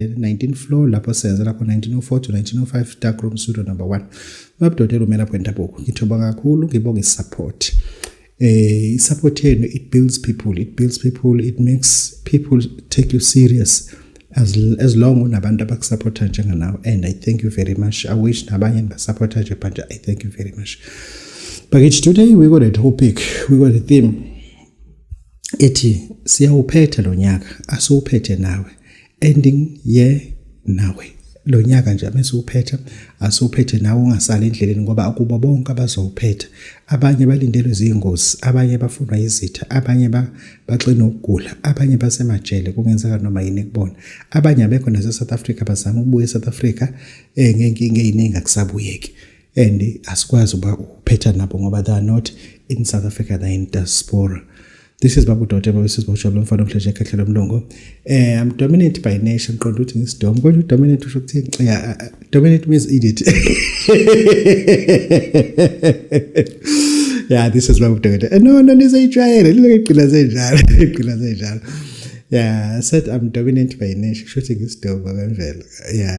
19 floor lapho senza lapho 1904 to 1905 dark room studio number 1 babudodela umela kwendabuko. Ngithoba kakhulu ngibonga isupport. Support yenu, it builds people, it makes people take you serious as long unabantu abakusupporta njenganawe, and I thank you very much. I wish nabanye basupporta nje, but I thank you very much. But today we got a topic, we got a theme ethi siyawuphetha lo nyaka, asiwuphethe nawe, ending year nawe. Lo nyaka nje amesuphetha, asiwuphethe nawe ungasali endleleni ngoba akubo bonke abazowuphetha. Abanye balindelwe izingozi, abanye bafuna izitha, abanye baxina ukugula, abanye basemajele kungenzeka noma yini kubona. Abanye abekho nase South Africa bazama ukubuya eSouth Africa ngenkinga eziningi akusabuyeki. And asikwazi ukuba uphetha nabo ngoba they are not in South Africa, they are in diaspora. This is Babu Doteba, this is Boshab Lomfano Pleasure Kakela Mlongo. I'm dominant by nation, conducting this dome. Going to dominate to think, dominate means idiot. Yeah, this is Babu Doteba. No, this is a child. Yeah, I said I'm dominant by nation, shooting this dome. Yeah.